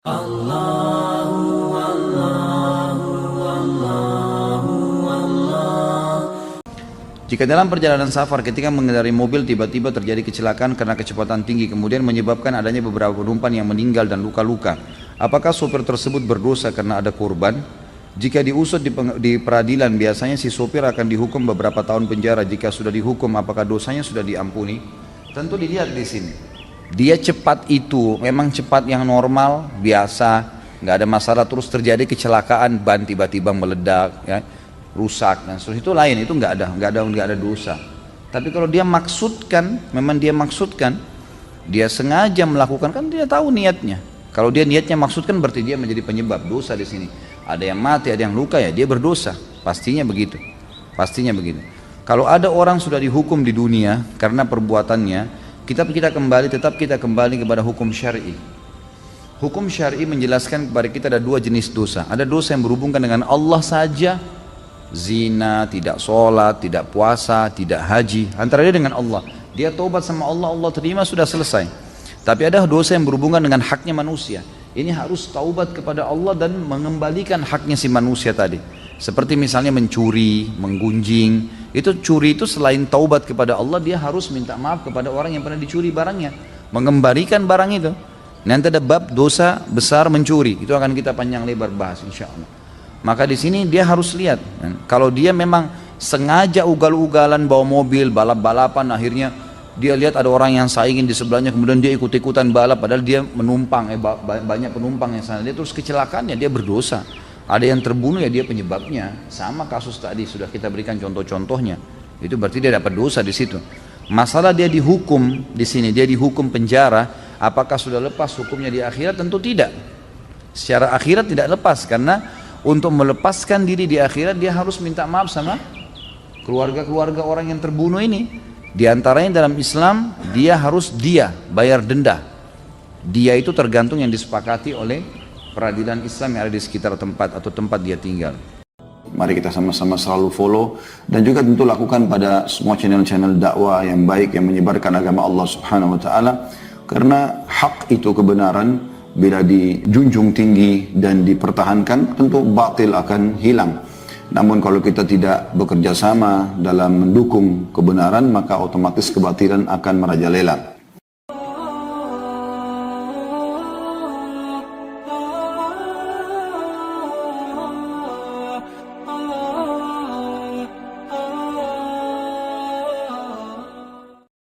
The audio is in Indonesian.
Allahu Allahu Allahu Allah. Jika dalam perjalanan safar ketika mengendarai mobil tiba-tiba terjadi kecelakaan karena kecepatan tinggi kemudian menyebabkan adanya beberapa penumpang yang meninggal dan luka-luka, apakah sopir tersebut berdosa karena ada korban? Jika diusut di peradilan biasanya si sopir akan dihukum beberapa tahun penjara. Jika sudah dihukum apakah dosanya sudah diampuni? Tentu dilihat di sini. Dia cepat itu memang cepat yang normal biasa, nggak ada masalah, terus terjadi kecelakaan ban tiba-tiba meledak ya, rusak dan seterusnya, itu lain, itu nggak ada dosa. Tapi kalau dia maksudkan, memang dia maksudkan, dia sengaja melakukan, kan dia tahu niatnya. Kalau dia niatnya maksudkan berarti dia menjadi penyebab dosa di sini. Ada yang mati, ada yang luka, ya dia berdosa, pastinya begitu, pastinya begitu. Kalau ada orang sudah dihukum di dunia karena perbuatannya, tetap kita kembali kepada hukum syar'i. Hukum syar'i menjelaskan kepada kita ada dua jenis dosa. Ada dosa yang berhubungan dengan Allah saja, zina, tidak sholat, tidak puasa, tidak haji, antara dia dengan Allah. Dia taubat sama Allah, Allah terima, sudah selesai. Tapi ada dosa yang berhubungan dengan haknya manusia. Ini harus taubat kepada Allah dan mengembalikan haknya si manusia tadi. Seperti misalnya mencuri, menggunjing. Itu curi itu selain taubat kepada Allah, dia harus minta maaf kepada orang yang pernah dicuri barangnya, mengembalikan barang itu. Nanti ada bab dosa besar mencuri, itu akan kita panjang lebar bahas insya Allah. Maka di sini dia harus lihat, kalau dia memang sengaja ugal-ugalan bawa mobil, balap-balapan, akhirnya dia lihat ada orang yang saingin di sebelahnya, kemudian dia ikut-ikutan balap, padahal dia menumpang, banyak penumpang yang sana, dia terus kecelakaannya, dia berdosa. Ada yang terbunuh, ya dia penyebabnya. Sama kasus tadi sudah kita berikan contoh-contohnya. Itu berarti dia dapat dosa di situ. Masalah dia dihukum di sini, dia dihukum penjara, apakah sudah lepas hukumnya di akhirat? Tentu tidak. Secara akhirat tidak lepas, karena untuk melepaskan diri di akhirat dia harus minta maaf sama keluarga-keluarga orang yang terbunuh ini. Di antaranya dalam Islam dia harus bayar denda. Dia itu tergantung yang disepakati oleh peradilan Islam yang ada di sekitar tempat atau tempat dia tinggal. Mari kita sama-sama selalu follow dan juga tentu lakukan pada semua channel-channel dakwah yang baik yang menyebarkan agama Allah Subhanahu wa taala, karena hak itu kebenaran bila dijunjung tinggi dan dipertahankan tentu batil akan hilang. Namun kalau kita tidak bekerja sama dalam mendukung kebenaran maka otomatis kebatilan akan merajalela.